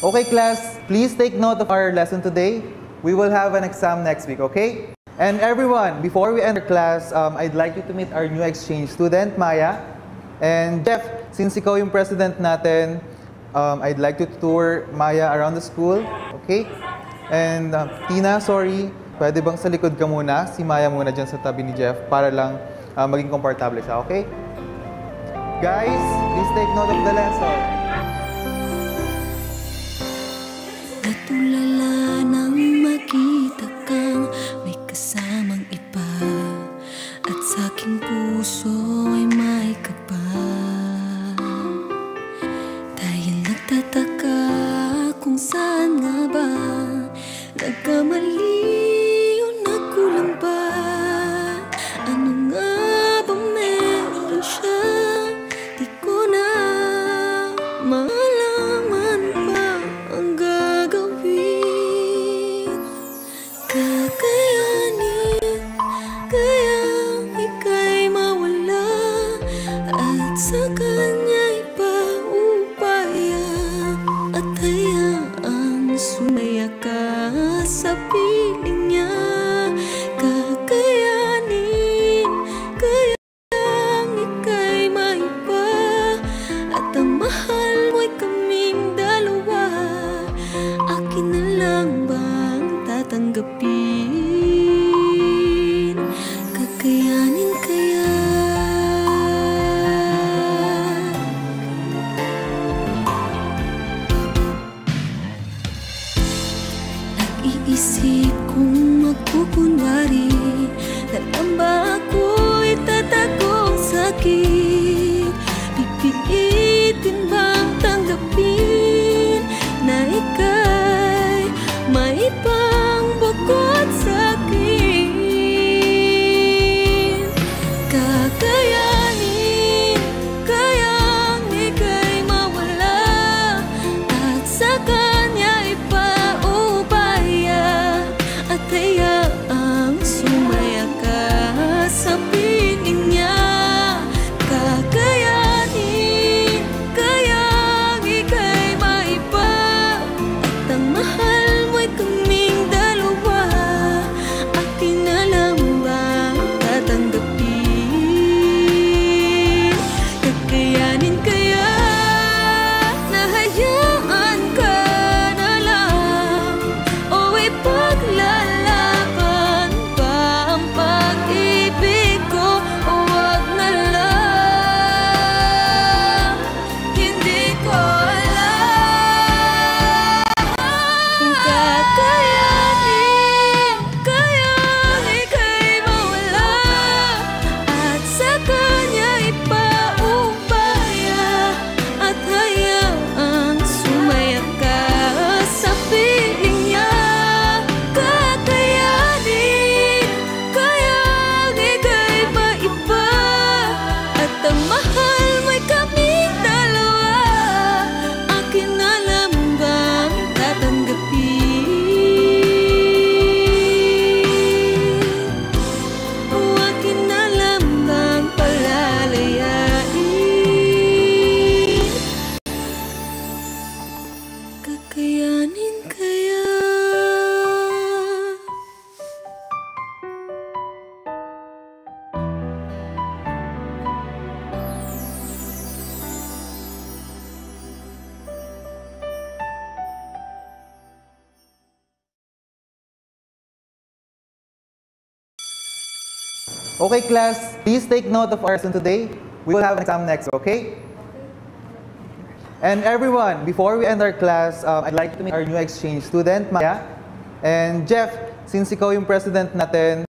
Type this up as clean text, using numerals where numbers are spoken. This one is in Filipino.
Okay, class, please take note of our lesson today. We will have an exam next week, okay? And everyone, before we enter class, I'd like you to meet our new exchange student, Maya. And Jeff, since ikaw yung president natin, I'd like you to tour Maya around the school, okay? And Tina, sorry, pwede bang sa likod ka muna? Si Maya muna dyan sa tabi ni Jeff para lang maging komportable siya, okay? Guys, please take note of the lesson. Natulala nang makita kang may kasamang iba, at sa aking puso ay may kaba. Dahil nagtataka kung saan nga ba nagkamali o nagkulang ba. Ano nga ba meron siya? Di ko na malaman pa ang gagawin. Kakayanin kayang ika'y mawala, at sa kanya'y paupaya, at hayaang sumaya ka sa piling niya. Kakayanin kayang ika'y maiba, at ang mahal mo'y kaming dalawa. Akin na lang bang tatanggapin? Kakayanin kaya? Nag-iisip kung magkukunwari na lang ba ako'y tatagong sakit. Pipilitin bang tanggapin na ika'y may ibang bukod sa'kin? Kakayanin kayang ika'y mawala, at sa kanya'y paubaya, at hayaang sumaya ka sa piling niya. Kakayanin kayang ika'y maiba, at ang mahal mo'y kaming dalawa. Akin na lang bang tatanggapin? Kakayanin kaya na hayaan ka na lang, o ipaglalaban pa ang pag-ibig ko? O wag na lang, hindi ko alam. Kung kakayanin kayang ika'y mawala, at sa kanya'y paubaya, at hayaang sumaya ka sa piling niya. Kakayanin kayang ika'y maiba, at ang mahal mo'y kaming dalawa. Akin na lang bang tatanggapin? O akin na lang bang palalayain? Kakayanin kaya? Okay, class, please take note of our lesson today. We will have an exam next, okay? And everyone, before we end our class, I'd like to meet our new exchange student, Maya. And Jeff, since ikaw yung president natin,